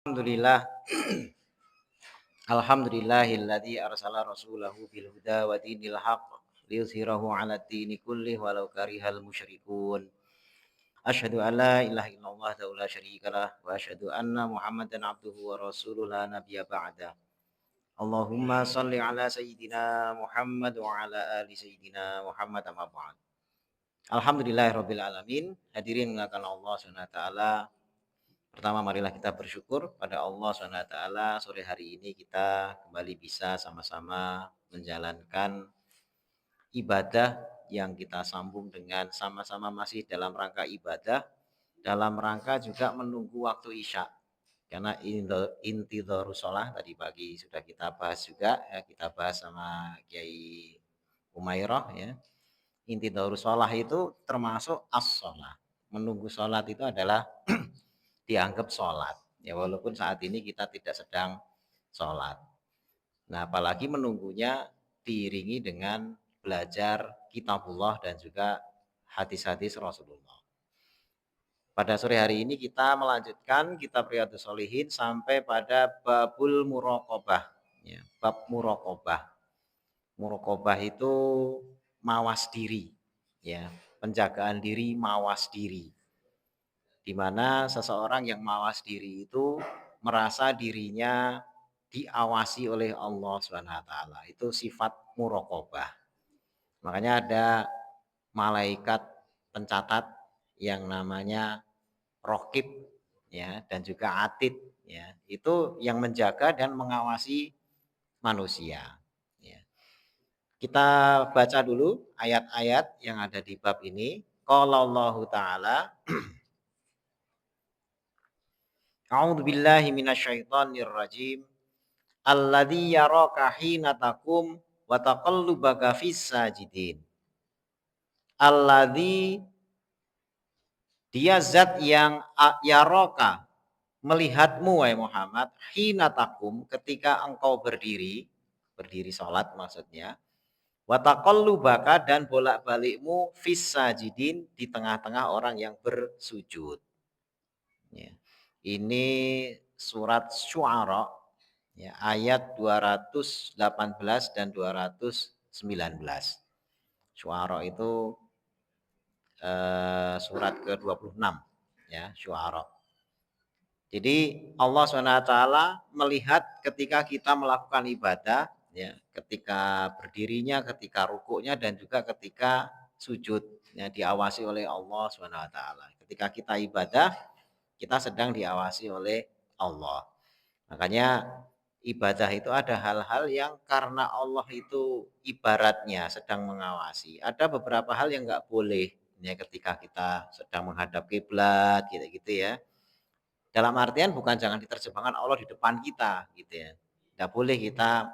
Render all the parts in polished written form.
Alhamdulillah. Alhamdulillahilladzi arsala rasulahu bil huda wa dinil haqq liyuzhirahu 'ala dini kullih walau karihal musyrikun. Asyhadu an la ilaha illallah wahdahu la syarikalah wa asyhadu anna Muhammadan abduhu wa rasuluhu la nabiyya ba'da. Allahumma shalli ala sayyidina Muhammad wa ala ali sayyidina Muhammad amma ba'd. Alhamdulillahirabbil alamin. Hadirin mengatakan Allah Subhanahu wa taala. Pertama marilah kita bersyukur pada Allah Subhanahu wa taala sore hari ini kita kembali bisa sama-sama menjalankan ibadah yang kita sambung dengan sama-sama masih dalam rangka ibadah, dalam rangka juga menunggu waktu Isya. Karena intidharus shalah tadi pagi sudah kita bahas juga ya, kita bahas sama Kiai Umairah ya. Intidharus shalah itu termasuk as-shalah. Menunggu sholat itu adalah dianggap sholat. Ya walaupun saat ini kita tidak sedang sholat. Nah apalagi menunggunya diiringi dengan belajar kitabullah dan juga hadis-hadis Rasulullah. Pada sore hari ini kita melanjutkan kitab Riyadhus Shalihin sampai pada babul muraqabah. Ya, bab muraqabah. Muraqabah itu mawas diri. Ya, penjagaan diri, mawas diri. Di mana seseorang yang mawas diri itu merasa dirinya diawasi oleh Allah Subhanahu wa taala. Itu sifat muraqabah. Makanya ada malaikat pencatat yang namanya raqib ya dan juga atid ya. Itu yang menjaga dan mengawasi manusia ya. Kita baca dulu ayat-ayat yang ada di bab ini. Qala Allahu taala A'udzu billahi minasyaitonir rajim. Alladzi yaraka hina taqum wa taqallubaka fis sajidin. Alladzi dia zat yang yaraka melihatmu wahai Muhammad hina taqum ketika engkau berdiri salat maksudnya. Wa taqallubaka dan bolak-balikmu fis sajidin di tengah-tengah orang yang bersujud. Ya. Ini surat Syu'ara ya, ayat 218 dan 219. Syu'ara itu surat ke-26 ya, Syu'ara. Jadi Allah SWT melihat ketika kita melakukan ibadah ya, ketika berdirinya, ketika rukuknya dan juga ketika sujud ya, diawasi oleh Allah SWT. Ketika kita ibadah, kita sedang diawasi oleh Allah. Makanya ibadah itu ada hal-hal yang karena Allah itu ibaratnya sedang mengawasi. Ada beberapa hal yang nggak boleh ya ketika kita sedang menghadap kiblat gitu-gitu ya. Dalam artian bukan jangan diterjemahkan Allah di depan kita gitu ya. Nggak boleh kita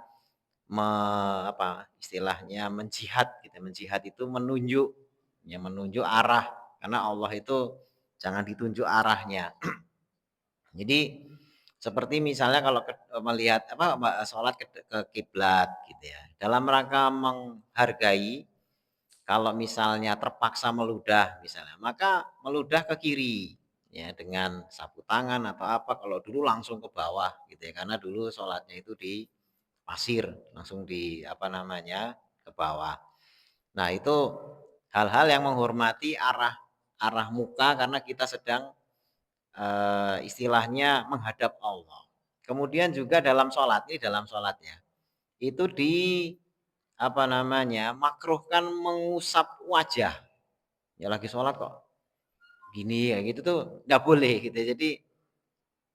istilahnya menjihad gitu. Menjihad itu menunjuk ya menunjuk arah karena Allah itu jangan ditunjuk arahnya. Jadi seperti misalnya kalau melihat sholat ke kiblat gitu ya. Dalam rangka menghargai kalau misalnya terpaksa meludah misalnya, maka meludah ke kiri ya dengan sapu tangan atau apa. Kalau dulu langsung ke bawah gitu ya. Karena dulu sholatnya itu di pasir, langsung ke bawah. Nah, itu hal-hal yang menghormati arah arah muka karena kita sedang istilahnya menghadap Allah. Kemudian juga dalam sholat, ini dalam sholatnya, itu makruhkan mengusap wajah. Ya lagi sholat kok gini ya gitu tuh nggak boleh gitu. Jadi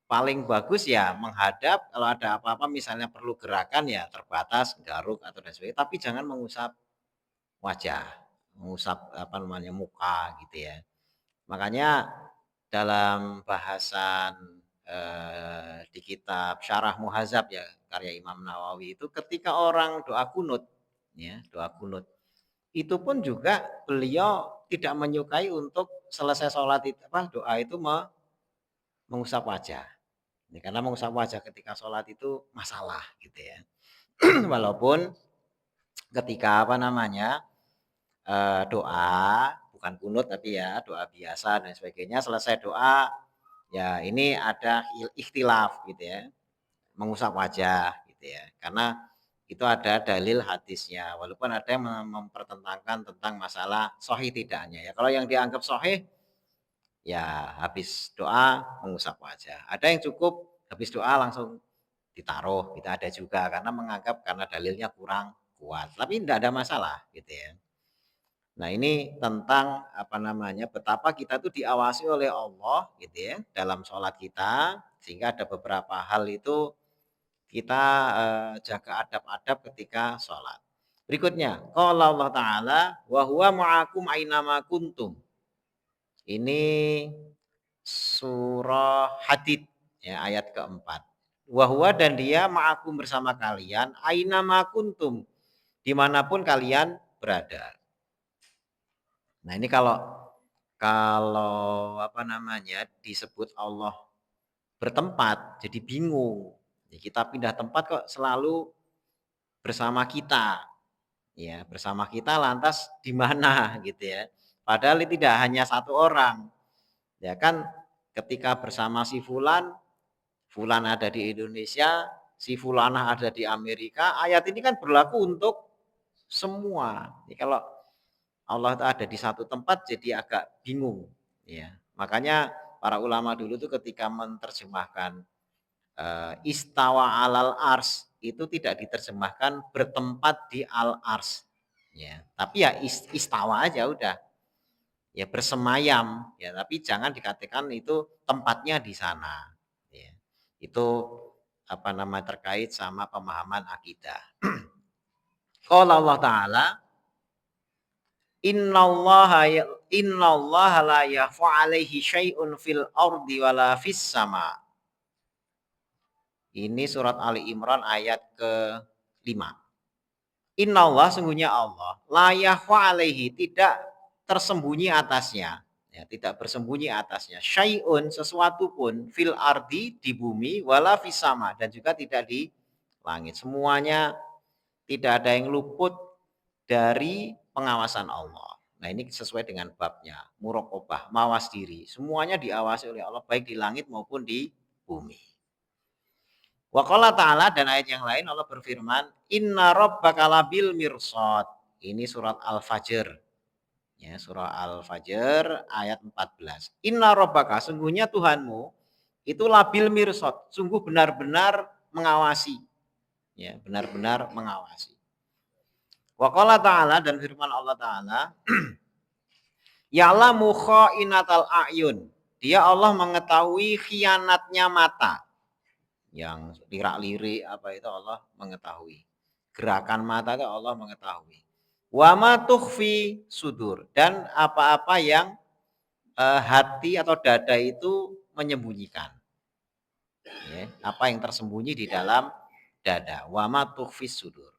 paling bagus ya menghadap, kalau ada apa-apa misalnya perlu gerakan ya terbatas, garuk atau dan sebagainya, tapi jangan mengusap wajah, mengusap muka gitu ya. Makanya dalam bahasan di kitab Syarah Muhadzab ya karya Imam Nawawi itu ketika orang doa kunut ya, doa kunut. Itu pun juga beliau tidak menyukai untuk selesai sholat itu doa itu mengusap wajah. Ya, karena mengusap wajah ketika sholat itu masalah gitu ya. Walaupun ketika doa bukan kunut tapi ya doa biasa dan sebagainya selesai doa Ya, ini ada ikhtilaf gitu ya, mengusap wajah gitu ya. Karena itu ada dalil hadisnya, walaupun ada yang mempertentangkan tentang masalah sahih tidaknya ya. Kalau yang dianggap sahih ya habis doa mengusap wajah. Ada yang cukup habis doa langsung ditaruh, kita ada juga karena menganggap karena dalilnya kurang kuat. Tapi tidak ada masalah gitu ya. Nah, ini tentang apa namanya, betapa kita tuh diawasi oleh Allah gitu ya dalam sholat kita, sehingga ada beberapa hal itu kita jaga adab-adab ketika sholat. Berikutnya, qala Allah Ta'ala, wa huwa ma'akum ainama kuntum. Ini surah Hadid ya ayat keempat. Wahwa dan dia ma'akum bersama kalian ainama kuntum dimanapun kalian berada. Nah ini kalau apa namanya disebut Allah bertempat jadi bingung. Ya, kita pindah tempat kok selalu bersama kita. Ya, bersama kita lantas di mana gitu ya. Padahal tidak hanya satu orang. Ya kan ketika bersama si fulan, fulan ada di Indonesia, si fulanah ada di Amerika, ayat ini kan berlaku untuk semua. Jadi kalau Allah itu ada di satu tempat jadi agak bingung ya. Makanya para ulama dulu tuh ketika menerjemahkan istawa alal ars itu tidak diterjemahkan bertempat di al ars ya. Tapi ya istawa aja udah. Ya bersemayam ya, tapi jangan dikatakan itu tempatnya di sana. Ya. Itu apa nama terkait sama pemahaman akidah. Qala Allah Ta'ala innallaha la yakhfa 'alaihi syai'un fil ardi wala fis sama. Ini surat Ali Imran ayat ke-5. Innallah sungguhnya Allah la yakhfa 'alaihi tidak tersembunyi atasnya. Ya, tidak bersembunyi atasnya. Syai'un sesuatu pun fil ardi di bumi wala fis sama dan juga tidak di langit. Semuanya tidak ada yang luput dari pengawasan Allah. Nah ini sesuai dengan babnya, muraqabah, mawas diri. Semuanya diawasi oleh Allah baik di langit maupun di bumi. Wa qala ta'ala dan ayat yang lain Allah berfirman, "Inna rabbaka labil mirsad." Ini surat Al-Fajr. Ya, surah Al-Fajr ayat 14. Inna rabbaka sungguhnya Tuhanmu itu labil mirsad, sungguh benar-benar mengawasi. Ya, benar-benar mengawasi. Wa qala ta'ala dan firman Allah Ta'ala, "Ya'lamu kha'inatal a'yun." Dia Allah mengetahui khianatnya mata. Yang lirak-lirik apa itu Allah mengetahui. Gerakan mata itu Allah mengetahui. Wa ma tukhfi sudur dan apa-apa yang hati atau dada itu menyembunyikan. Ya, apa yang tersembunyi di dalam dada. Wa ma tukhfi sudur.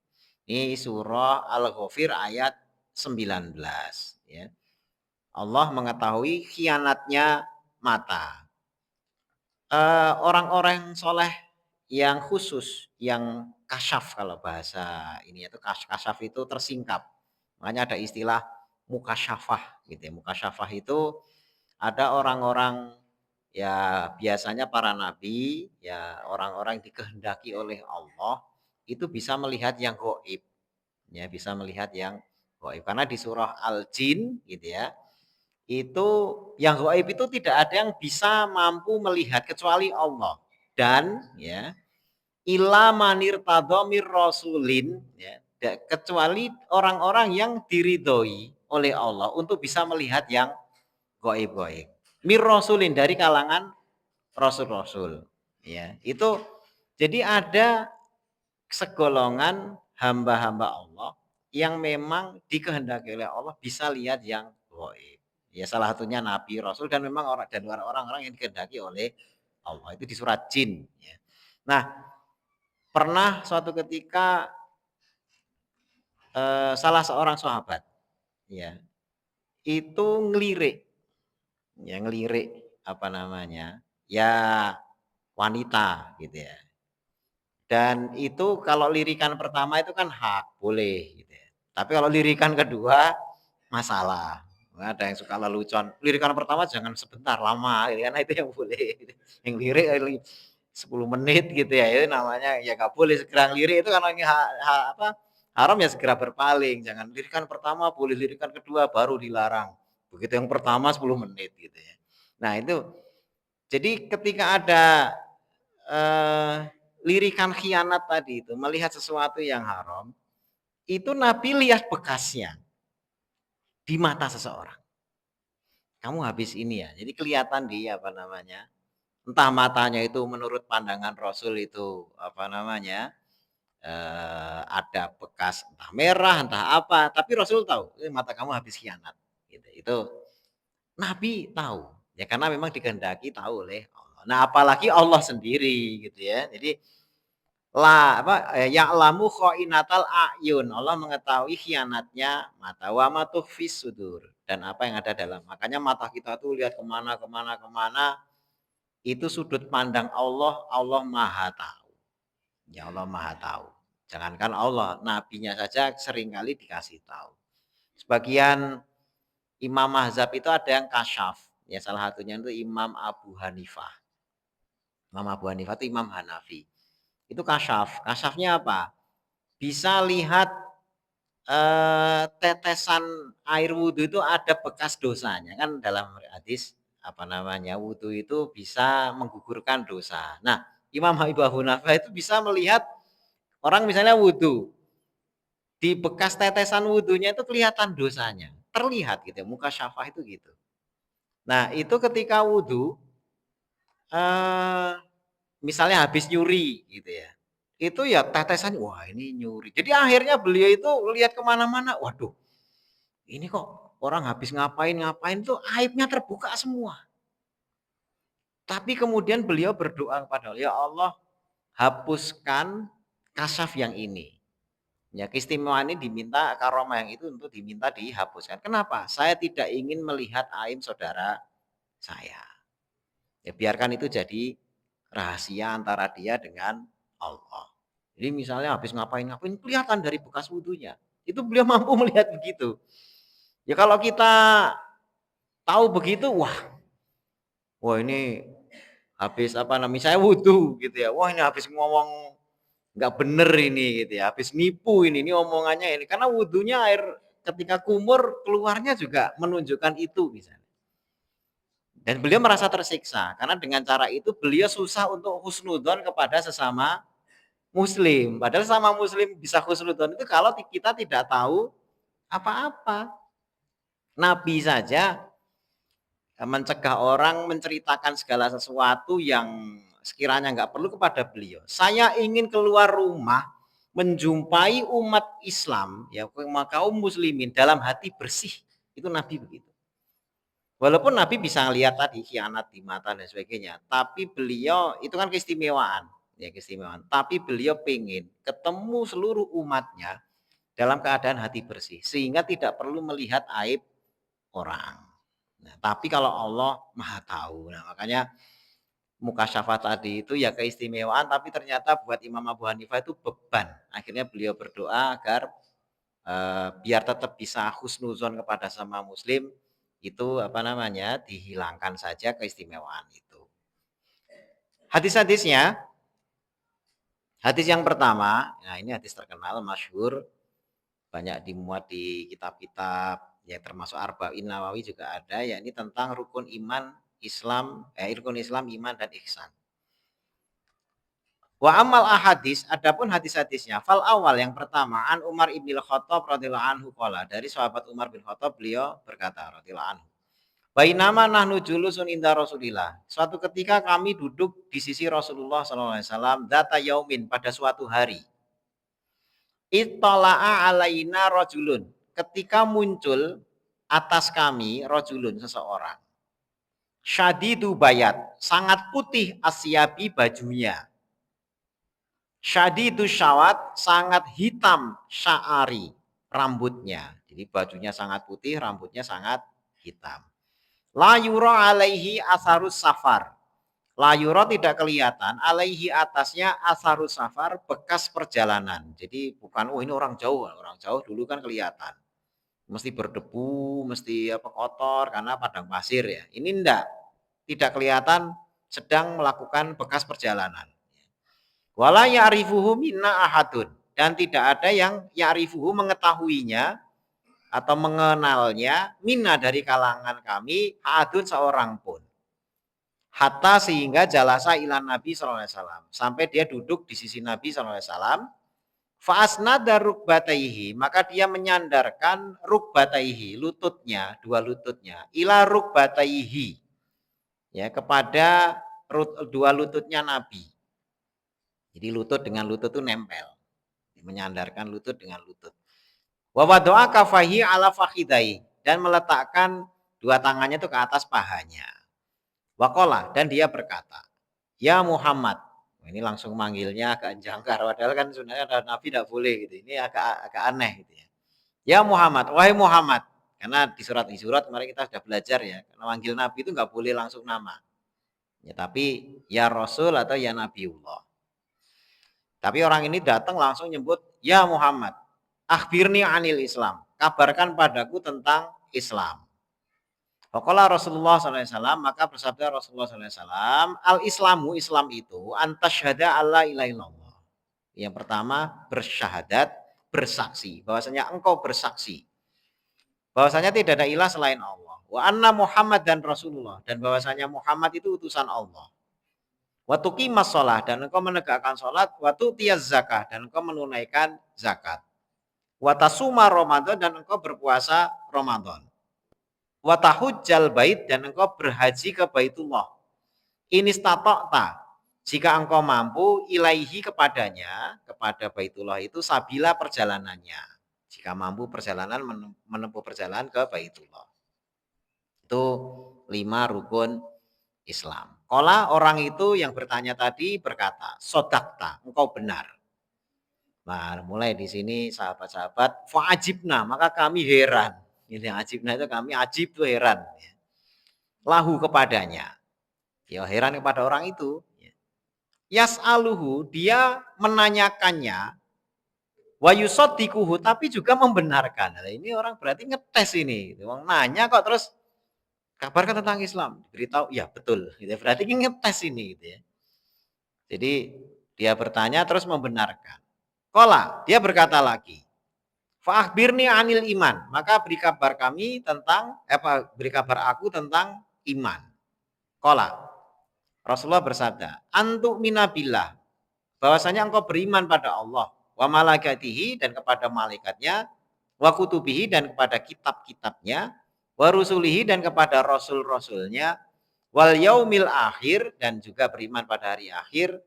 Ini surah Al-Ghafir ayat 19 ya. Allah mengetahui khianatnya mata. Orang-orang soleh yang khusus, yang kasyaf kalau bahasa ini itu kasyaf itu tersingkap. Makanya ada istilah mukasyafah gitu ya. Mukasyafah itu ada orang-orang ya biasanya para nabi, ya orang-orang yang dikehendaki oleh Allah itu bisa melihat yang gaib. Ya, bisa melihat yang gaib. Karena di surah Al-Jin gitu ya. Itu yang gaib itu tidak ada yang bisa mampu melihat kecuali Allah. Dan ya ila manir tadomir rasulin ya, kecuali orang-orang yang diridhoi oleh Allah untuk bisa melihat yang gaib-gaib. Mir rasulin dari kalangan rasul-rasul. Ya, itu jadi ada segolongan hamba-hamba Allah yang memang dikehendaki oleh Allah bisa lihat yang gaib. Ya salah satunya nabi, rasul dan memang orang-orang yang dikehendaki oleh Allah. Itu di surat Jin ya. Nah, pernah suatu ketika salah seorang sahabat ya, itu ngelirik ya ngelirik apa namanya? Ya wanita gitu ya. Dan itu kalau lirikan pertama itu kan hak, boleh gitu ya. Tapi kalau lirikan kedua masalah. Ada yang suka lelucon. Lirikan pertama jangan sebentar, lama gitu kan, itu yang boleh. Yang lirik 10 menit gitu ya, itu namanya ya nggak boleh segera lirik itu kan ini apa, haram ya segera berpaling. Jangan lirikan pertama boleh, lirikan kedua baru dilarang. Begitu yang pertama 10 menit gitu ya. Nah itu, jadi ketika ada eh, lirikan khianat tadi itu, melihat sesuatu yang haram, itu Nabi lihat bekasnya di mata seseorang. Kamu habis ini ya, jadi kelihatan dia apa namanya, entah matanya itu menurut pandangan Rasul itu apa namanya, ada bekas entah merah, entah apa, tapi Rasul tahu, mata kamu habis khianat, gitu. Itu Nabi tahu, ya karena memang dikehendaki tahu oleh Allah. Nah, apalagi Allah sendiri gitu ya. Jadi apa, ya'lamu kha'inatal a'yun. Allah mengetahui khianatnya mata, wa ma tukhfis sudur, dan apa yang ada dalam. Makanya mata kita tuh lihat kemana kemana kemana, itu sudut pandang Allah, Allah Maha tahu. Ya Allah Maha tahu. Jangankan Allah, nabinya saja seringkali dikasih tahu. Sebagian imam mazhab itu ada yang kasyaf. Ya salah satunya itu Imam Abu Hanifah. Imam Abu Hanifah itu Imam Hanafi. Itu kasyaf. Kasyafnya apa? Bisa lihat tetesan air wudhu itu ada bekas dosanya. Kan dalam hadis apa namanya, wudhu itu bisa menggugurkan dosa. Nah, Imam Abu Hanifah itu bisa melihat orang misalnya wudhu, di bekas tetesan wudhunya itu kelihatan dosanya. Terlihat gitu ya, muka syafah itu gitu. Nah, itu ketika wudhu, eh, misalnya habis nyuri gitu ya. Itu ya tetesan, wah ini nyuri. Jadi akhirnya beliau itu lihat kemana-mana, waduh ini kok orang habis ngapain-ngapain tuh aibnya terbuka semua. Tapi kemudian beliau berdoa kepada Allah, ya Allah hapuskan kasaf yang ini. Ya keistimewaan ini diminta, karomah yang itu untuk diminta dihapuskan. Kenapa? Saya tidak ingin melihat aib saudara saya. Ya biarkan itu jadi rahasia antara dia dengan Allah. Jadi misalnya habis ngapain-ngapain kelihatan dari bekas wudhunya. Itu beliau mampu melihat begitu. Ya kalau kita tahu begitu, wah ini habis apa namanya, saya wudhu gitu ya. Wah ini habis ngomong nggak bener ini gitu ya. Habis nipu ini omongannya ini. Karena wudhunya air ketika kumur keluarnya juga menunjukkan itu misalnya. Dan beliau merasa tersiksa karena dengan cara itu beliau susah untuk husnudon kepada sesama muslim. Padahal sama muslim bisa husnudon itu kalau kita tidak tahu apa-apa. Nabi saja mencegah orang menceritakan segala sesuatu yang sekiranya nggak perlu kepada beliau. Saya ingin keluar rumah menjumpai umat Islam, ya kaum muslimin dalam hati bersih. Itu Nabi begitu. Walaupun Nabi bisa ngelihat tadi khianat di mata dan sebagainya, tapi beliau itu kan keistimewaan, ya keistimewaan. Tapi beliau pengen ketemu seluruh umatnya dalam keadaan hati bersih, sehingga tidak perlu melihat aib orang. Nah, tapi kalau Allah Maha tahu. Nah, makanya muka syafaat tadi itu ya keistimewaan, tapi ternyata buat Imam Abu Hanifah itu beban. Akhirnya beliau berdoa agar biar tetap bisa husnuzon kepada sama muslim, itu apa namanya, dihilangkan saja keistimewaan itu. Hadis-hadisnya, hadis yang pertama, nah ini hadis terkenal, masyhur, banyak dimuat di kitab-kitab, ya termasuk Arba'in Nawawi juga ada, ya ini tentang rukun iman Islam, rukun Islam, iman dan ihsan. Wa amal ahadis, adapun hadis-hadisnya, fal awal yang pertama, an Umar ibn Khattab radhiyallahu anhu qala, dari sahabat Umar bin Khattab beliau berkata radhiyallahu anhu. Bainama nahnu julusun inda Rasulillah. Suatu ketika kami duduk di sisi Rasulullah sallallahu alaihi wasallam data yaumin, pada suatu hari. Ittala'a alaina rajulun. Ketika muncul atas kami rajulun, seseorang. Syadidu bayat, sangat putih asyabi bajunya. Syadidu syawat, sangat hitam sya'ari, rambutnya. Jadi bajunya sangat putih, rambutnya sangat hitam. La yura alaihi asarus safar. La yura tidak kelihatan, alaihi atasnya asarus safar, bekas perjalanan. Jadi bukan, oh ini orang jauh dulu kan kelihatan. mesti berdebu, mesti apa kotor karena padang pasir ya. Ini enggak, tidak kelihatan sedang melakukan bekas perjalanan. Wala ya'rifuhu minna ahadun, dan tidak ada yang ya'rifuhu mengetahuinya atau mengenalnya minna dari kalangan kami ahadun seorang pun. Hatta sehingga jalasa ilan Nabi SAW, sampai dia duduk di sisi Nabi SAW. Fa'asnada rukbataihi, maka dia menyandarkan rukbataihi, lututnya, dua lututnya, ila rukbataihi, ya, kepada dua lututnya Nabi. Jadi lutut dengan lutut itu nempel, menyandarkan lutut dengan lutut. Wa wadoa kafahi ala fakhidai, dan meletakkan dua tangannya itu ke atas pahanya. Wakola, dan dia berkata, ya Muhammad. Ini langsung manggilnya agak jangkar, padahal kan sebenarnya Nabi tidak boleh gitu. Ini agak aneh gitu ya. Ya Muhammad, wahai Muhammad. Karena di surat kemarin kita sudah belajar ya, karena manggil Nabi itu nggak boleh langsung nama. Ya, tapi ya Rasul atau ya Nabiullah. Tapi orang ini datang langsung nyebut ya Muhammad. Akhbirni anil Islam. Kabarkan padaku tentang Islam. Faqala Rasulullah SAW, maka bersabda Rasulullah SAW, al-Islamu, Islam itu antasyhada alla ilaha illallah. Yang pertama bersyahadat, bersaksi, bahwasanya engkau bersaksi bahwasanya tidak ada ilah selain Allah. Wa anna Muhammad dan Rasulullah, dan bahwasanya Muhammad itu utusan Allah. Wa tuqimas shalah, dan engkau menegakkan salat, wa tu'tiyaz zakah, dan engkau menunaikan zakat. Wa tasuma Ramadan, dan engkau berpuasa Ramadan. Wa tahujjal bait, dan engkau berhaji ke Baitullah. Inistata'ta, jika engkau mampu, ilaihi kepadanya, kepada Baitullah itu sabila perjalanannya. Jika mampu perjalanan menempuh perjalanan ke Baitullah. Itu 5 rukun Islam. Kala orang itu yang bertanya tadi berkata, sodakta, engkau benar. Nah, mulai di sini sahabat-sahabat, fa'ajibna, maka kami heran. Ini ajibna itu kami, ajib itu heran. Lahu kepadanya. Ya heran kepada orang itu. Yas'aluhu, dia menanyakannya, wa yusaddikuhu, tapi juga membenarkan. Nah, ini orang berarti ngetes ini. Orang nanya kok terus kabarkan tentang Islam, beritahu, ya betul. Gitu. Berarti ngetes ini gitu ya. Jadi dia bertanya terus membenarkan. Kola, dia berkata lagi, fa'akhbirni anil iman, maka beri kabar kami tentang beri kabar aku tentang iman. Kola, Rasulullah bersabda, antuk minabillah, bahwasanya engkau beriman pada Allah, wa malaikatihi, dan kepada malaikatnya, wa kutubihi, dan kepada kitab-kitabnya, wa rusulihi, dan kepada rasul-rasulnya, wal yaumil akhir, dan juga beriman pada hari akhir,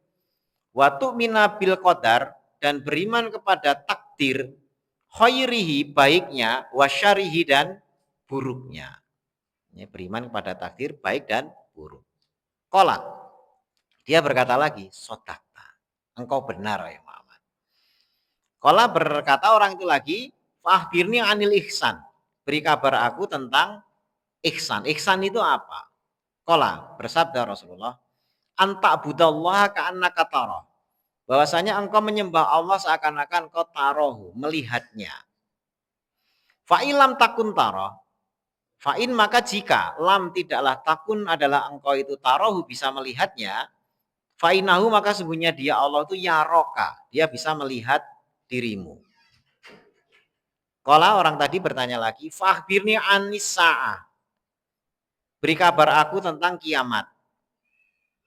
wa tu'mina bil qadar, dan beriman kepada takdir, khairihi, baiknya, wa syarihi, dan buruknya. Ya, beriman kepada takdir baik dan buruk. Qala, dia berkata lagi, sodakta, engkau benar ya Muhammad. Qala, berkata orang itu lagi, fahbirni anil ihsan, beri kabar aku tentang ihsan. Ihsan itu apa? Qala, bersabda Rasulullah, anta budallah ka'annaka tarah, bahwasanya engkau menyembah Allah seakan-akan kau tarohu, melihatnya. Fa'ilam takun taroh, fa'in maka jika, lam tidaklah takun adalah engkau itu tarohu bisa melihatnya, fa'inahu maka sesungguhnya dia Allah itu yaroka, dia bisa melihat dirimu. Kala orang tadi bertanya lagi, fahbirni anis sa'ah, beri kabar aku tentang kiamat.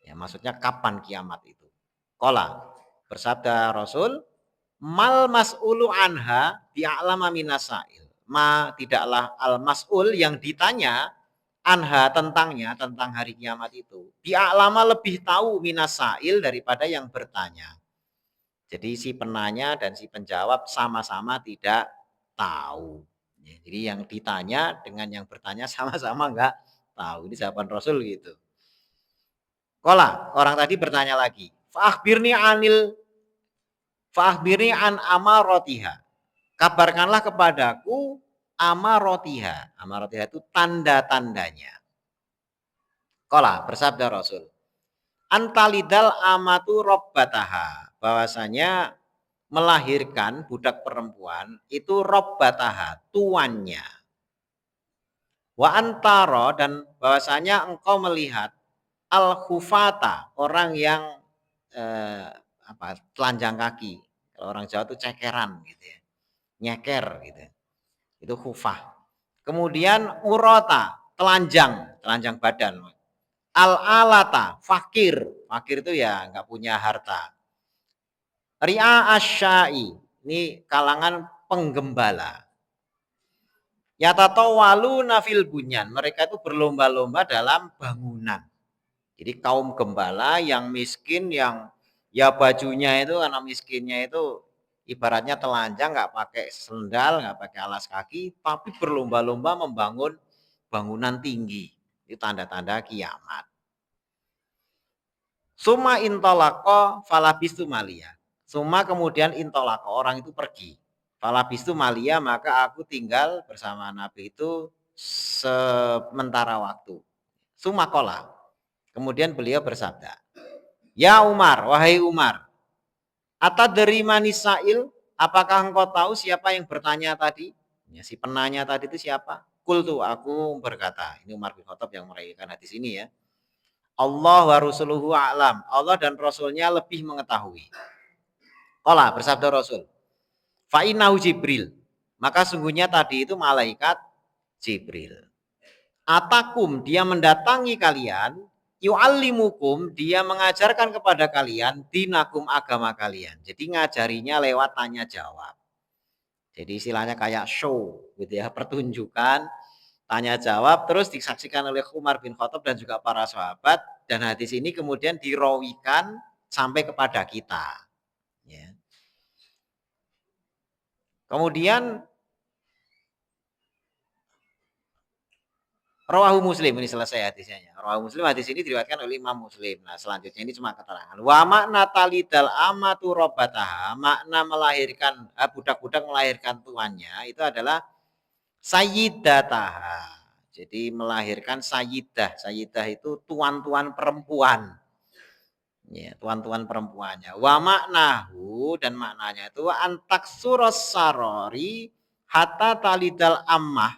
Ya, maksudnya kapan kiamat itu. Kala, bersabda Rasul, mal mas'ulu anha bi'a'lama minasail. Ma tidaklah al mas'ul yang ditanya anha tentangnya, tentang hari kiamat itu, bi'a'lama lebih tahu minasail daripada yang bertanya. Jadi si penanya dan si penjawab sama-sama tidak tahu. Ya, jadi yang ditanya dengan yang bertanya sama-sama enggak tahu. Ini jawaban Rasul gitu. Kola, orang tadi bertanya lagi. Fa'akhbirni an amarotiha. Kabarkanlah kepadaku amarotiha. Amarotiha itu tanda-tandanya. Kola, bersabda Rasul. Antalidal amatu robbataha. Bahwasanya melahirkan budak perempuan itu robbataha, tuannya. Wa antara, dan bahwasanya engkau melihat al-khufata, orang yang telanjang kaki. Kalau orang Jawa itu cekeran gitu ya. Nyeker gitu. Itu khufah. Kemudian urota, telanjang, telanjang badan. Al-alata, fakir. Fakir itu ya nggak punya harta. Ria asyai, ini kalangan penggembala. Yatatawalu nafil bunyan, mereka itu berlomba-lomba dalam bangunan. Jadi kaum gembala yang miskin, yang ya bajunya itu anak miskinnya itu ibaratnya telanjang, nggak pakai sendal, nggak pakai alas kaki, tapi berlomba-lomba membangun bangunan tinggi. Itu tanda-tanda kiamat. Suma intolako falabistu malia. Suma kemudian intolako, orang itu pergi. Falabistu malia, maka aku tinggal bersama Nabi itu sementara waktu. Suma kola. Kemudian beliau bersabda, ya Umar, wahai Umar, atadri manisail, apakah engkau tahu siapa yang bertanya tadi? Ya, si penanya tadi itu siapa? Kultu, aku berkata, ini Umar bin Khattab yang meraihkan hadis ini ya. Allah wa rasuluhu a'lam. Allah dan Rasulnya lebih mengetahui. Qala, bersabda Rasul. Fa'innahu Jibril. Maka sungguhnya tadi itu malaikat Jibril. Atakum, dia mendatangi kalian. Yu'allimukum, dia mengajarkan kepada kalian dinakum, agama kalian. Jadi ngajarinya lewat tanya jawab. Jadi istilahnya kayak show gitu ya, pertunjukan tanya jawab terus disaksikan oleh Umar bin Khattab dan juga para sahabat, dan hadis ini kemudian dirawikan sampai kepada kita ya. Kemudian rawahu Muslim, ini selesai hadisnya ya. Rawahu Muslim, hadis ini diriwayatkan oleh Imam Muslim. Nah, selanjutnya ini cuma keterangan. Wa makna talidal amatu robbataha, makna melahirkan budak-budak melahirkan tuannya itu adalah sayyidataha. Jadi melahirkan sayyidah. Sayyidah itu tuan-tuan perempuan. Ya, tuan-tuan perempuannya. Wa maknahu, dan maknanya itu antak suros sarori hatta talidal ammah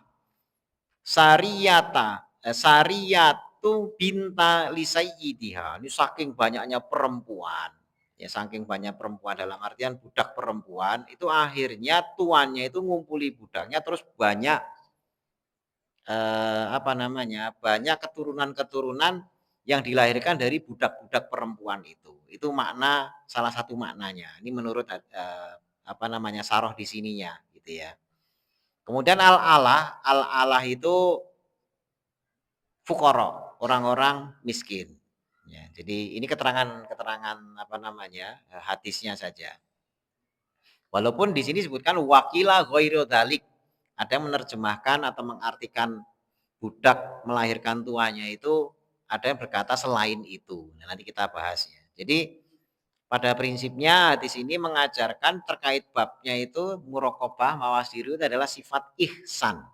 sariyatu binta lisayyidiha. Ini saking banyaknya perempuan. Ya, saking banyak perempuan dalam artian budak perempuan itu akhirnya tuannya itu ngumpuli budaknya, terus banyak banyak keturunan-keturunan yang dilahirkan dari budak-budak perempuan itu. Itu makna, salah satu maknanya. Ini menurut saroh di sininya gitu ya. Kemudian al-alah itu fukara, orang-orang miskin. Ya, jadi ini keterangan hadisnya saja. Walaupun di sini disebutkan wakila ghairu dzalik. Ada yang menerjemahkan atau mengartikan budak melahirkan tuanya itu, ada yang berkata selain itu. Nah, nanti kita bahasnya. Jadi pada prinsipnya hadis ini mengajarkan terkait babnya itu muraqabah mawasiru itu adalah sifat ihsan.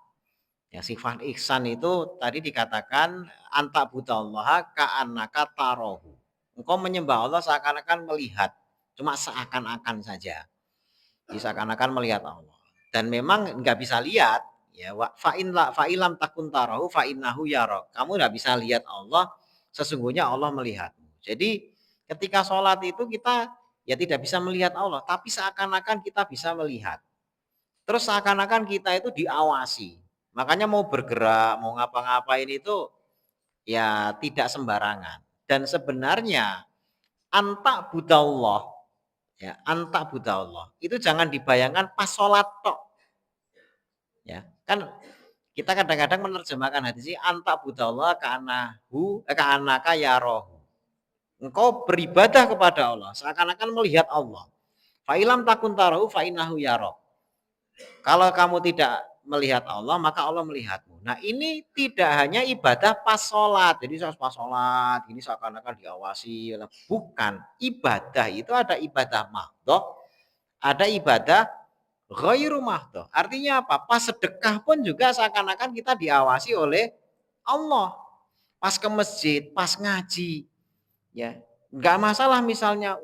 Ya, sifat ihsan itu tadi dikatakan anta budallaha ka'annaka tarahu. Engkau menyembah Allah seakan-akan melihat, cuma seakan-akan saja. Jadi seakan-akan melihat Allah. Dan memang nggak bisa lihat, ya fa'ilam takun tarahu fa'innahu yarok. Kamu nggak bisa lihat Allah, sesungguhnya Allah melihatmu. Jadi ketika sholat itu kita ya tidak bisa melihat Allah, tapi seakan-akan kita bisa melihat. Terus seakan-akan kita itu diawasi. Makanya mau bergerak, mau ngapa-ngapain itu ya tidak sembarangan. Dan sebenarnya anta budallah, ya anta budallah itu jangan dibayangkan pas sholat tok. Ya, kan kita kadang-kadang menerjemahkan hadis ini anta budallah ka'anaka yarohu. Engkau beribadah kepada Allah seakan-akan melihat Allah. Fa'ilam takun tarahu fa'innahu yarok. Kalau kamu tidak melihat Allah, maka Allah melihatmu. Nah, ini tidak hanya ibadah pas sholat. Jadi pas sholat, ini seakan-akan diawasi. Bukan. Ibadah itu ada ibadah mahdoh, ada ibadah ghairu mahdoh. Artinya apa? Pas sedekah pun juga seakan-akan kita diawasi oleh Allah. Pas ke masjid, pas ngaji. Ya, nggak masalah misalnya,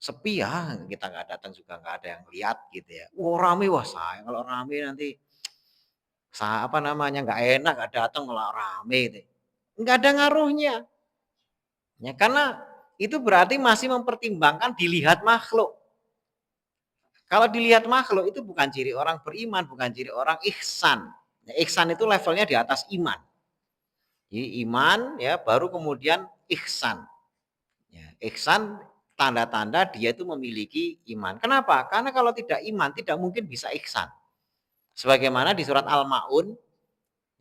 sepi ya, kita nggak datang juga nggak ada yang lihat gitu ya. Wah rame, wah saya kalau rame nanti apa namanya nggak enak nggak datang malah rame gitu. Nggak ada ngaruhnya. Ya, karena itu berarti masih mempertimbangkan dilihat makhluk. Kalau dilihat makhluk itu bukan ciri orang beriman, bukan ciri orang ihsan. Ya, ihsan itu levelnya di atas iman. Jadi iman ya baru kemudian ihsan. Ya, ihsan tanda-tanda dia itu memiliki iman. Kenapa? Karena kalau tidak iman tidak mungkin bisa ihsan. Sebagaimana di surat Al-Maun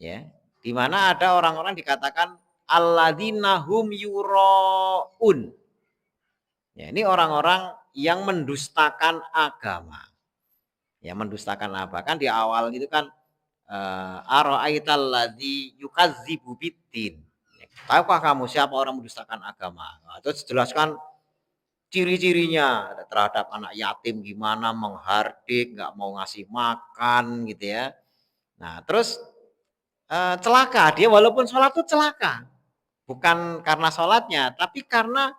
ya, di mana ada orang-orang dikatakan alladzina hum yuraun. Ya, ini orang-orang yang mendustakan agama. Ya, mendustakan apa? Kan di awal itu kan ara'aital ladzi yukadzibu biddin. Ya, tahukah kamu siapa orang mendustakan agama? Nah, terus jelaskan ciri-cirinya terhadap anak yatim gimana menghardik, nggak mau ngasih makan gitu ya. Nah, terus celaka dia walaupun sholat tuh celaka. Bukan karena sholatnya, tapi karena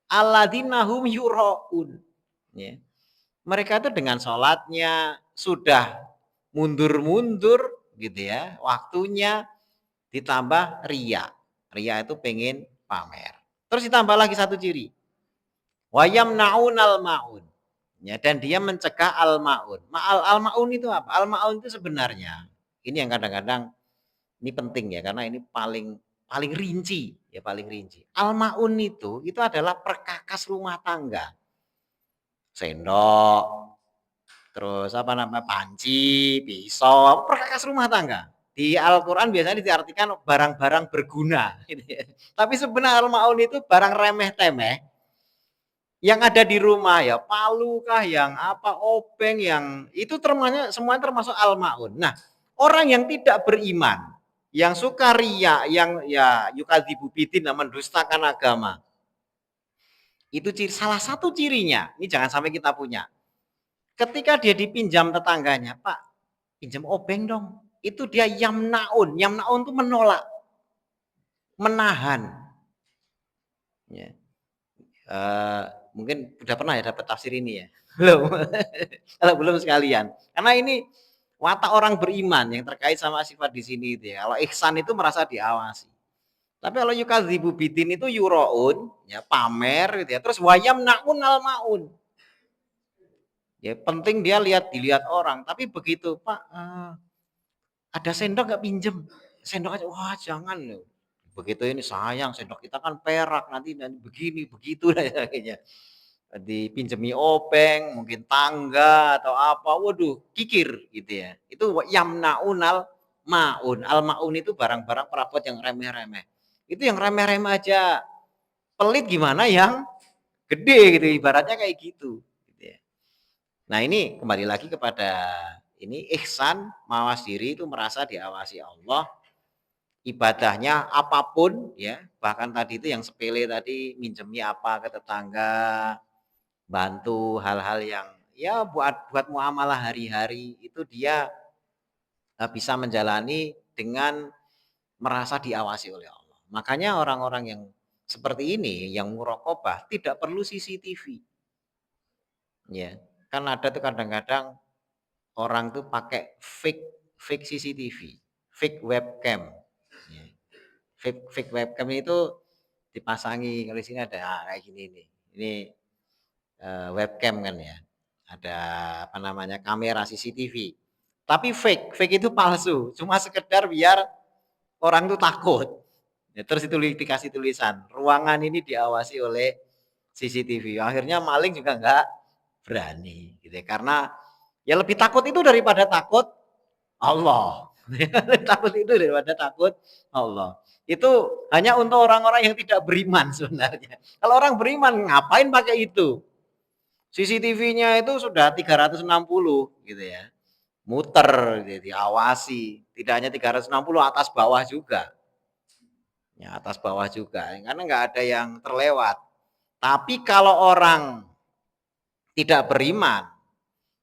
alladzina hum yuraun. Ya. Mereka itu dengan sholatnya sudah mundur-mundur gitu ya, waktunya ditambah ria. Ria itu pengen pamer. Terus ditambah lagi satu ciri. Wayam naun al maun. Ya, dan dia mencegah al maun. Al maun itu apa? Al maun itu sebenarnya ini yang kadang-kadang ini penting ya karena ini paling paling rinci ya paling rinci. Al maun itu adalah perkakas rumah tangga. Sendok, terus apa namanya panci, pisau, perkakas rumah tangga. Di Al-Quran biasanya diartikan barang-barang berguna. Gitu ya. Tapi sebenarnya al-ma'un itu barang remeh-temeh yang ada di rumah ya, palu kah yang apa, obeng yang itu termasuk semuanya termasuk al-ma'un. Nah, orang yang tidak beriman, yang suka riya, yang ya yukadzibu bidin mendustakan agama. Itu salah satu cirinya. Ini jangan sampai kita punya. Ketika dia dipinjam tetangganya, Pak, pinjam obeng dong. Itu dia yamnaun. Yamnaun itu menolak, menahan. Ya. Mungkin udah pernah ya dapat tafsir ini ya? Belum. Kalau belum sekalian. Karena ini watak orang beriman yang terkait sama sifat di sini itu ya. Kalau ihsan itu merasa diawasi. Tapi kalau yukadzibu bidin itu yuroun, ya pamer gitu ya. Terus wayam naun al maun. Ya penting dia dilihat orang. Tapi begitu Pak, ada sendok nggak pinjem? Sendok aja, wah jangan loh. Begitu ini sayang sendok kita kan perak nanti begini begitu lah kayaknya. Dipinjemi obeng, mungkin tangga atau apa, waduh kikir gitu ya. Itu yamnaunal maun. Al maun itu barang-barang perabot yang remeh-remeh. Itu yang remeh-remeh aja pelit gimana yang gede gitu ibaratnya kayak gitu. Gitu ya. Nah ini kembali lagi kepada ini ihsan, mawas diri itu merasa diawasi Allah, ibadahnya apapun ya, bahkan tadi itu yang sepele tadi minjemi apa ke tetangga, bantu hal-hal yang ya buat muamalah hari-hari itu dia bisa menjalani dengan merasa diawasi oleh Allah. Makanya orang-orang yang seperti ini yang muraqabah tidak perlu CCTV. Ya, kan ada tuh kadang-kadang orang tuh pakai fake fake CCTV, fake webcam. Ya. Fake webcam itu dipasangi kalau di sini ada kayak gini nih. Ini webcam kan ya. Ada apa namanya kamera CCTV. Tapi fake, fake itu palsu. Cuma sekedar biar orang tuh takut. Ya, terus itu dikasih tulisan, ruangan ini diawasi oleh CCTV. Akhirnya maling juga nggak berani, gitu ya. Karena ya lebih takut itu daripada takut Allah. Takut itu daripada takut Allah. Itu hanya untuk orang-orang yang tidak beriman sebenarnya. Kalau orang beriman ngapain pakai itu? CCTV-nya itu sudah 360 gitu ya. Muter gitu, diawasi. Tidak hanya 360 atas bawah juga. Ya, atas bawah juga. Karena nggak ada yang terlewat. Tapi kalau orang tidak beriman,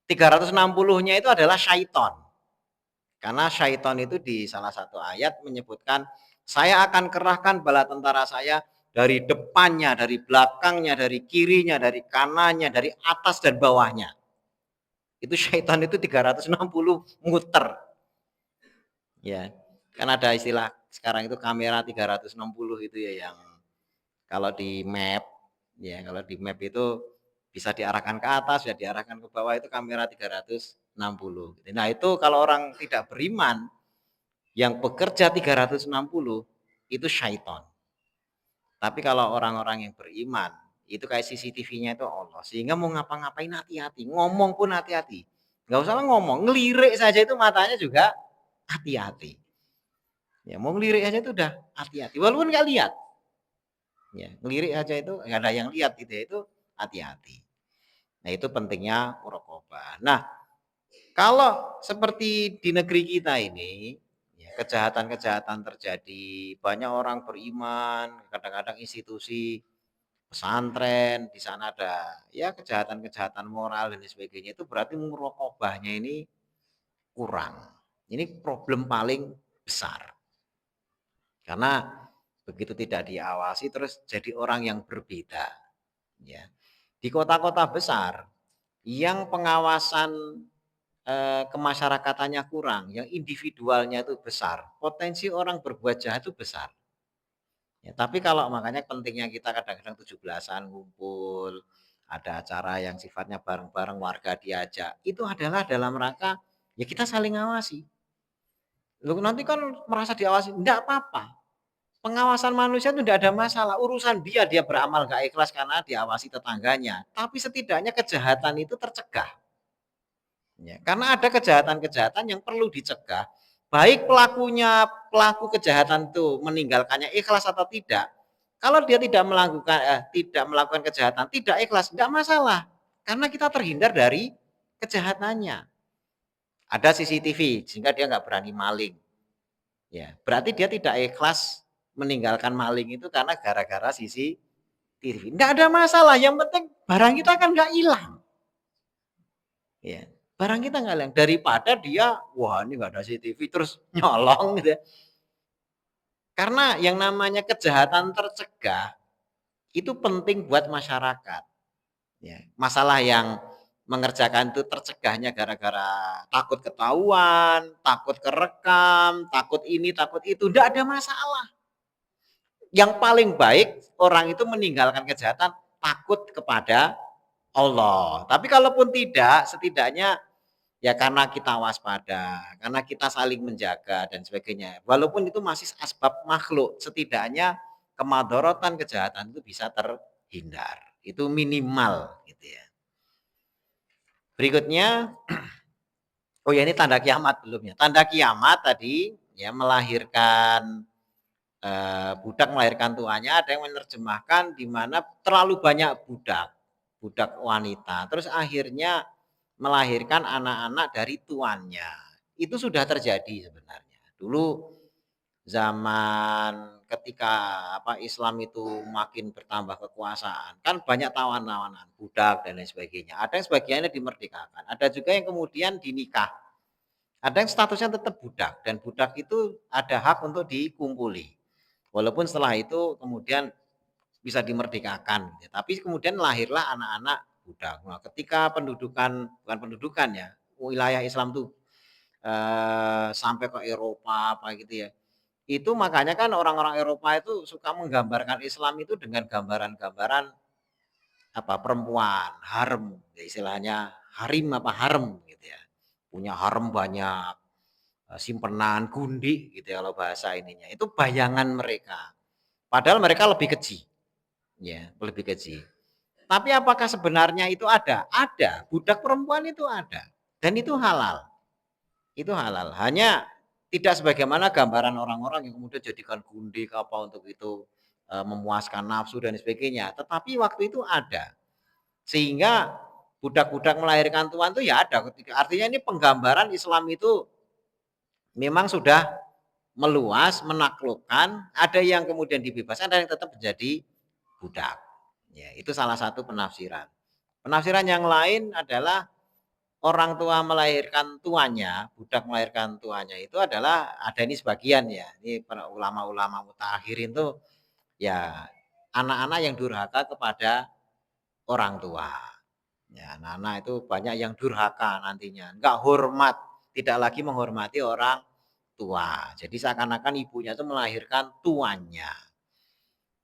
360-nya itu adalah syaiton. Karena syaiton itu di salah satu ayat menyebutkan, saya akan kerahkan bala tentara saya dari depannya, dari belakangnya, dari kirinya, dari kanannya, dari atas dan bawahnya. Itu syaitan itu 360 muter. Ya, kan ada istilah sekarang itu kamera 360 itu ya, yang kalau di map, ya kalau di map itu bisa diarahkan ke atas, ya diarahkan ke bawah, itu kamera 360. Nah itu kalau orang tidak beriman, yang bekerja 360 itu syaitan. Tapi kalau orang-orang yang beriman, itu kayak CCTV-nya itu Allah. Sehingga mau ngapa-ngapain hati-hati, ngomong pun hati-hati. Nggak usah ngomong, ngelirik saja itu matanya juga hati-hati. Ya mau ngelirik aja itu udah hati-hati, walaupun nggak lihat. Ya, ngelirik aja itu nggak ada yang lihat gitu ya, itu hati-hati. Nah itu pentingnya muraqabah. Nah kalau seperti di negeri kita ini, ya, kejahatan-kejahatan terjadi, banyak orang beriman, kadang-kadang institusi pesantren, di sana ada ya kejahatan-kejahatan moral dan sebagainya, itu berarti muraqabahnya ini kurang. Ini problem paling besar. Karena begitu tidak diawasi terus jadi orang yang berbeda. Ya. Di kota-kota besar yang pengawasan kemasyarakatannya kurang, yang individualnya itu besar, potensi orang berbuat jahat itu besar. Ya, tapi kalau makanya pentingnya kita kadang-kadang 17-an ngumpul, ada acara yang sifatnya bareng-bareng warga diajak, itu adalah dalam rangka ya kita saling ngawasi. Loh nanti kan merasa diawasi, enggak apa-apa. Pengawasan manusia itu tidak ada masalah, urusan dia beramal gak ikhlas karena diawasi tetangganya, tapi setidaknya kejahatan itu tercegah. Ya, karena ada kejahatan-kejahatan yang perlu dicegah, baik pelaku kejahatan itu meninggalkannya ikhlas atau tidak. Kalau dia tidak melakukan kejahatan, tidak ikhlas, tidak masalah, karena kita terhindar dari kejahatannya. Ada CCTV sehingga dia nggak berani maling. Ya, berarti dia tidak ikhlas meninggalkan maling itu karena gara-gara CCTV. Tidak ada masalah, yang penting barang kita kan nggak hilang. Ya, barang kita nggak hilang, daripada dia wah ini nggak ada CCTV terus nyolong gitu ya. Karena yang namanya kejahatan tercegah itu penting buat masyarakat. Ya, masalah yang mengerjakan itu tercegahnya gara-gara takut ketahuan, takut kerekam, takut ini, takut itu, tidak ada masalah. Yang paling baik orang itu meninggalkan kejahatan takut kepada Allah. Tapi kalaupun tidak, setidaknya ya karena kita waspada, karena kita saling menjaga dan sebagainya. Walaupun itu masih asbab makhluk, setidaknya kemadorotan kejahatan itu bisa terhindar. Itu minimal gitu ya. Berikutnya, oh ya ini tanda kiamat belum ya. Tanda kiamat tadi ya melahirkan budak melahirkan tuannya, ada yang menerjemahkan di mana terlalu banyak budak wanita. Terus akhirnya melahirkan anak-anak dari tuannya. Itu sudah terjadi sebenarnya. Dulu zaman ketika Islam itu makin bertambah kekuasaan, kan banyak tawan-tawanan, budak dan lain sebagainya. Ada yang sebagiannya dimerdekakan, ada juga yang kemudian dinikah. Ada yang statusnya tetap budak dan budak itu ada hak untuk dikumpuli. Walaupun setelah itu kemudian bisa dimerdekakan, gitu. Tapi kemudian lahirlah anak-anak budak. Nah, ketika bukan pendudukan ya, wilayah Islam tuh sampai ke Eropa apa gitu ya. Itu makanya kan orang-orang Eropa itu suka menggambarkan Islam itu dengan gambaran-gambaran perempuan, harem, ya istilahnya harim harem gitu ya. Punya harem banyak, simpenan, gundi gitu ya kalau bahasa ininya. Itu bayangan mereka. Padahal mereka lebih keji. Ya, lebih keji. Tapi apakah sebenarnya itu ada? Ada. Budak perempuan itu ada. Dan itu halal. Itu halal. Hanya tidak sebagaimana gambaran orang-orang yang kemudian jadikan gundik apa untuk itu memuaskan nafsu dan sebagainya. Tetapi waktu itu ada. Sehingga budak-budak melahirkan tuan itu ya ada. Artinya ini penggambaran Islam itu memang sudah meluas, menaklukkan, ada yang kemudian dibebaskan, ada yang tetap menjadi budak. Ya, itu salah satu penafsiran. Penafsiran yang lain adalah orang tua melahirkan tuannya, budak melahirkan tuannya itu adalah ada ini sebagian ya. Ini para ulama-ulama mutakhirin tuh ya anak-anak yang durhaka kepada orang tua. Ya, anak-anak itu banyak yang durhaka nantinya, enggak hormat, tidak lagi menghormati orang tua. Jadi seakan-akan ibunya itu melahirkan tuannya.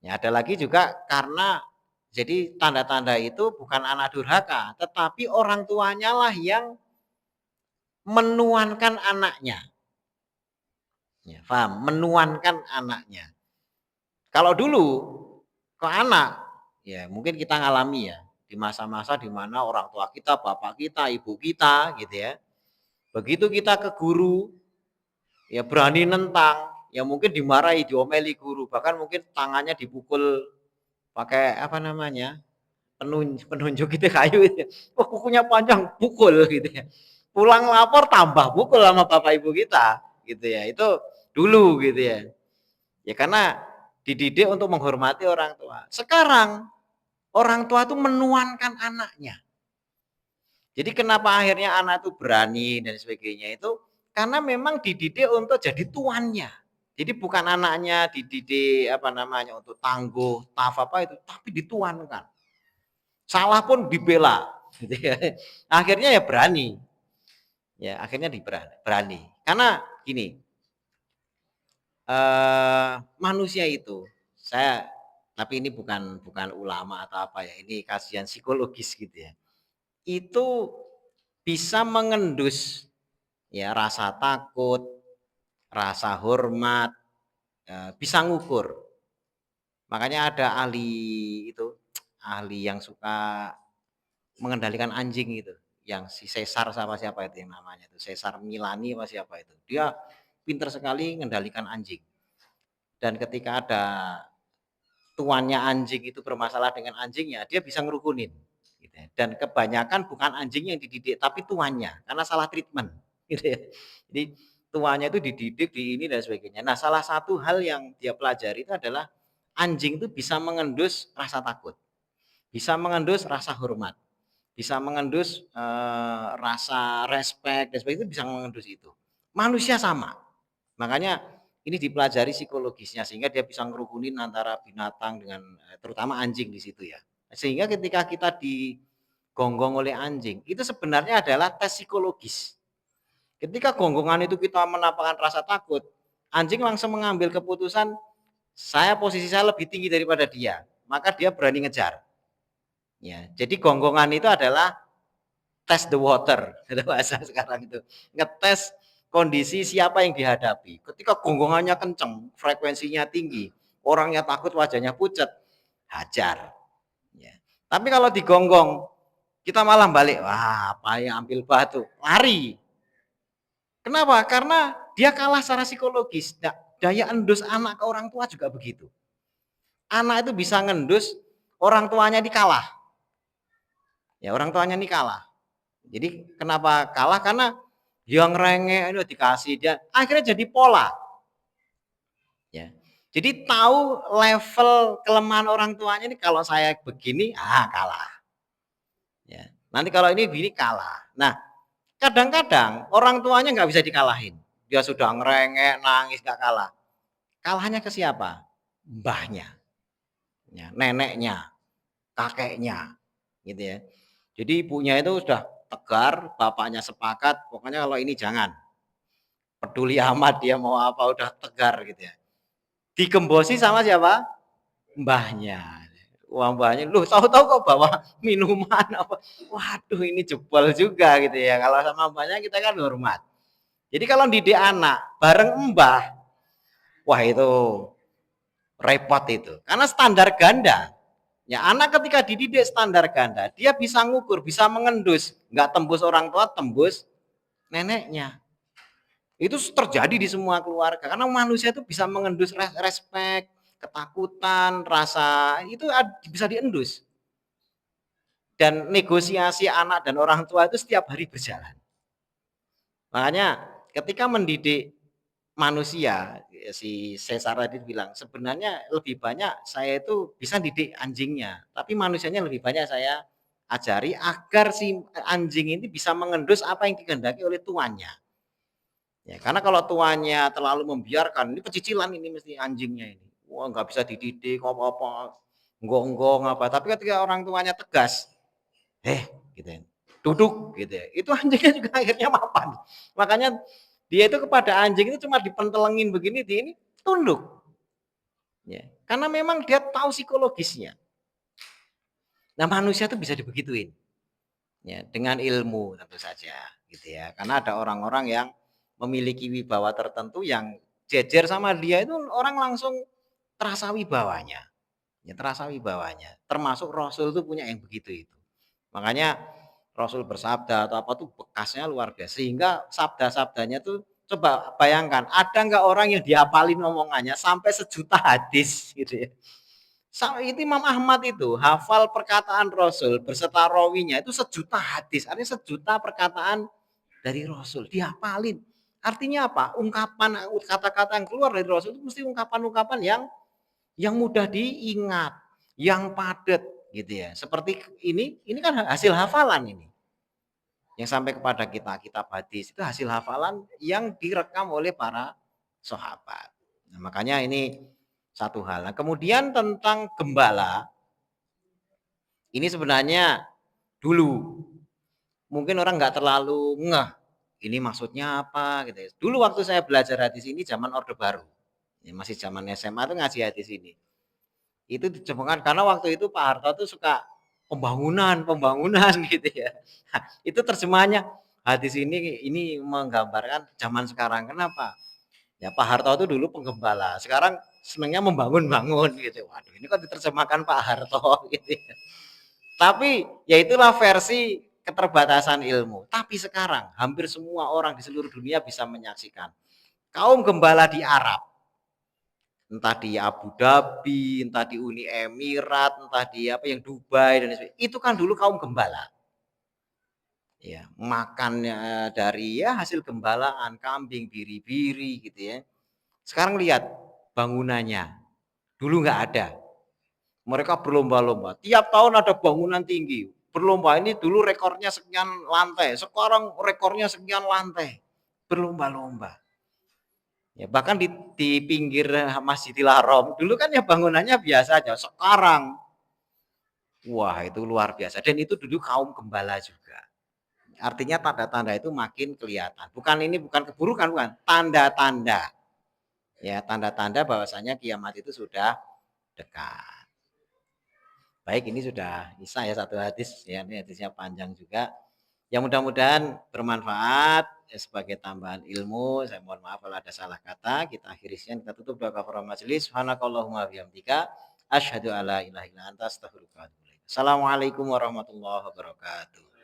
Ya, ada lagi juga karena jadi tanda-tanda itu bukan anak durhaka, tetapi orang tuanya lah yang menuankan anaknya. Ya, paham? Menuankan anaknya. Kalau dulu ke anak, ya mungkin kita ngalami ya di masa-masa di mana orang tua kita, bapak kita, ibu kita gitu ya. Begitu kita ke guru, ya berani nentang, ya mungkin dimarahi, diomeli guru, bahkan mungkin tangannya dipukul pakai apa namanya? Penunjuk itu kayu itu. Oh, kukunya panjang, pukul gitu ya. Pulang lapor tambah pukul sama bapak ibu kita gitu ya. Itu dulu gitu ya. Ya karena dididik untuk menghormati orang tua. Sekarang orang tua itu menuankan anaknya. Jadi kenapa akhirnya anak itu berani dan sebagainya itu karena memang dididik untuk jadi tuannya. Jadi bukan anaknya dididik apa namanya untuk tangguh, tough apa itu, tapi dituankan. Salah pun dibela. Gitu ya. Akhirnya ya berani. Ya, akhirnya berani. Karena gini, manusia itu saya tapi ini bukan bukan ulama atau apa ya, ini kajian psikologis gitu ya. Itu bisa mengendus ya rasa takut, rasa hormat, bisa ngukur. Makanya ada ahli itu, ahli yang suka mengendalikan anjing itu, yang si Caesar sama siapa itu yang namanya itu, Caesar Milani apa siapa itu. Dia pinter sekali mengendalikan anjing. Dan ketika ada tuannya anjing itu bermasalah dengan anjingnya, dia bisa ngerukunin. Gitu ya. Dan kebanyakan bukan anjing yang dididik, tapi tuannya, karena salah treatment. Gitu ya. Jadi tuannya itu dididik di ini dan sebagainya. Nah, salah satu hal yang dia pelajari itu adalah anjing itu bisa mengendus rasa takut, bisa mengendus rasa hormat, bisa mengendus rasa respect dan sebagainya, itu bisa mengendus itu. Manusia sama. Makanya ini dipelajari psikologisnya sehingga dia bisa ngerukunin antara binatang dengan terutama anjing di situ ya. Sehingga ketika kita digonggong oleh anjing, itu sebenarnya adalah tes psikologis. Ketika gonggongan itu kita menampakkan rasa takut, anjing langsung mengambil keputusan posisi saya lebih tinggi daripada dia, maka dia berani ngejar. Ya, jadi gonggongan itu adalah test the water, itu bahasa sekarang itu. Ngetes kondisi siapa yang dihadapi. Ketika gonggongannya kenceng, frekuensinya tinggi, orangnya takut, wajahnya pucat, hajar. Ya. Tapi kalau digonggong, kita malah balik, wah apa yang ambil batu, lari. Kenapa? Karena dia kalah secara psikologis. Nah, daya endus anak ke orang tua juga begitu. Anak itu bisa ngendus orang tuanya dikalah. Ya, orang tuanya ini kalah. Jadi kenapa kalah? Karena yang rengek itu dikasih dia akhirnya jadi pola. Ya. Jadi tahu level kelemahan orang tuanya ini kalau saya begini, kalah. Ya. Nanti kalau ini begini kalah. Nah, kadang-kadang orang tuanya nggak bisa dikalahin. Dia sudah ngerengek, nangis nggak kalah. Kalahnya ke siapa? Mbahnya, ya, neneknya, kakeknya, gitu ya. Jadi ibunya itu sudah tegar, bapaknya sepakat, pokoknya kalau ini jangan. Peduli amat dia mau apa, udah tegar gitu ya. Digembosi sama siapa? Mbahnya. Wah, mbahnya, "Loh, tahu-tahu kok bawa minuman apa?" Waduh, ini jebol juga gitu ya. Kalau sama mbahnya kita kan hormat. Jadi kalau didik anak bareng mbah, wah itu repot itu. Karena standar ganda. Ya, anak ketika dididik standar ganda, dia bisa ngukur, bisa mengendus, nggak tembus orang tua, tembus neneknya. Itu terjadi di semua keluarga karena manusia itu bisa mengendus respect, ketakutan, rasa itu bisa diendus. Dan negosiasi anak dan orang tua itu setiap hari berjalan. Makanya ketika mendidik manusia, si Cesar tadi bilang sebenarnya lebih banyak saya itu bisa didik anjingnya, tapi manusianya lebih banyak saya ajari agar si anjing ini bisa mengendus apa yang dikehendaki oleh tuannya. Ya, karena kalau tuannya terlalu membiarkan, ini pecicilan ini mesti anjingnya ini. Wah, nggak bisa dididik apa-apa. gonggong apa, tapi ketika orang tuanya tegas, "Eh," gitu ya, "duduk," gitu ya, itu anjingnya juga akhirnya mapan. Makanya dia itu kepada anjing itu cuma dipentelengin begini, dia ini tunduk, ya. Karena memang dia tahu psikologisnya. Nah, manusia tuh bisa dibegituin, ya, dengan ilmu tentu saja, gitu ya. Karena ada orang-orang yang memiliki wibawa tertentu yang jejer sama dia itu orang langsung terasa wibawanya. Ya terasa wibawanya, termasuk Rasul itu punya yang begitu itu. Makanya Rasul bersabda atau apa tuh bekasnya luar biasa, sehingga sabda-sabdanya tuh coba bayangkan, ada nggak orang yang dihafalin omongannya sampai sejuta hadis gitu ya. Itu Imam Ahmad itu hafal perkataan Rasul berserta rawinya itu sejuta hadis, artinya sejuta perkataan dari Rasul dihafalin. Artinya apa? Ungkapan kata-kata yang keluar dari Rasul itu mesti ungkapan-ungkapan yang mudah diingat, yang padat gitu ya. Seperti ini kan hasil hafalan ini. Yang sampai kepada kita, kitab hadis itu hasil hafalan yang direkam oleh para sahabat. Nah, makanya ini satu hal. Nah, kemudian tentang gembala, ini sebenarnya dulu mungkin orang nggak terlalu ngeh. Ini maksudnya apa gitu ya. Dulu waktu saya belajar hadis ini zaman Orde Baru. Ya, masih zaman SMA tuh ngaji hadis ini. Itu dicemoohkan karena waktu itu Pak Harto tuh suka pembangunan gitu ya. Nah, itu terjemahannya hadis ini menggambarkan zaman sekarang. Kenapa? Ya Pak Harto itu dulu penggembala, sekarang senangnya membangun-bangun gitu. Waduh, ini kok diterjemahkan Pak Harto gitu ya. Tapi ya itulah versi keterbatasan ilmu. Tapi sekarang hampir semua orang di seluruh dunia bisa menyaksikan kaum gembala di Arab, entah di Abu Dhabi, entah di Uni Emirat, entah di apa yang Dubai dan sebagainya. Itu kan dulu kaum gembala. Ya, makannya dari ya hasil gembalaan, kambing, biri-biri gitu ya. Sekarang lihat bangunannya. Dulu nggak ada. Mereka berlomba-lomba. Tiap tahun ada bangunan tinggi. Berlomba ini dulu rekornya sekian lantai, sekarang rekornya sekian lantai. Berlomba-lomba. Ya, bahkan di pinggir Masjidil Haram, dulu kan ya bangunannya biasa aja. Sekarang, wah itu luar biasa. Dan itu dulu kaum gembala juga. Artinya tanda-tanda itu makin kelihatan. Bukan ini bukan keburukan, bukan. Tanda-tanda. Ya, tanda-tanda bahwasanya kiamat itu sudah dekat. Baik, ini sudah bisa ya satu hadis. Ya, ini hadisnya panjang juga. Yang mudah-mudahan bermanfaat ya, sebagai tambahan ilmu. Saya mohon maaf kalau ada salah kata. Kita akhiri sekian, kita tutup doa kafaratul majelis. Subhanakallahumma bihamdika asyhadu alla ilaha illa anta astaghfiruka wa atubu ilaik. Assalamualaikum warahmatullahi wabarakatuh.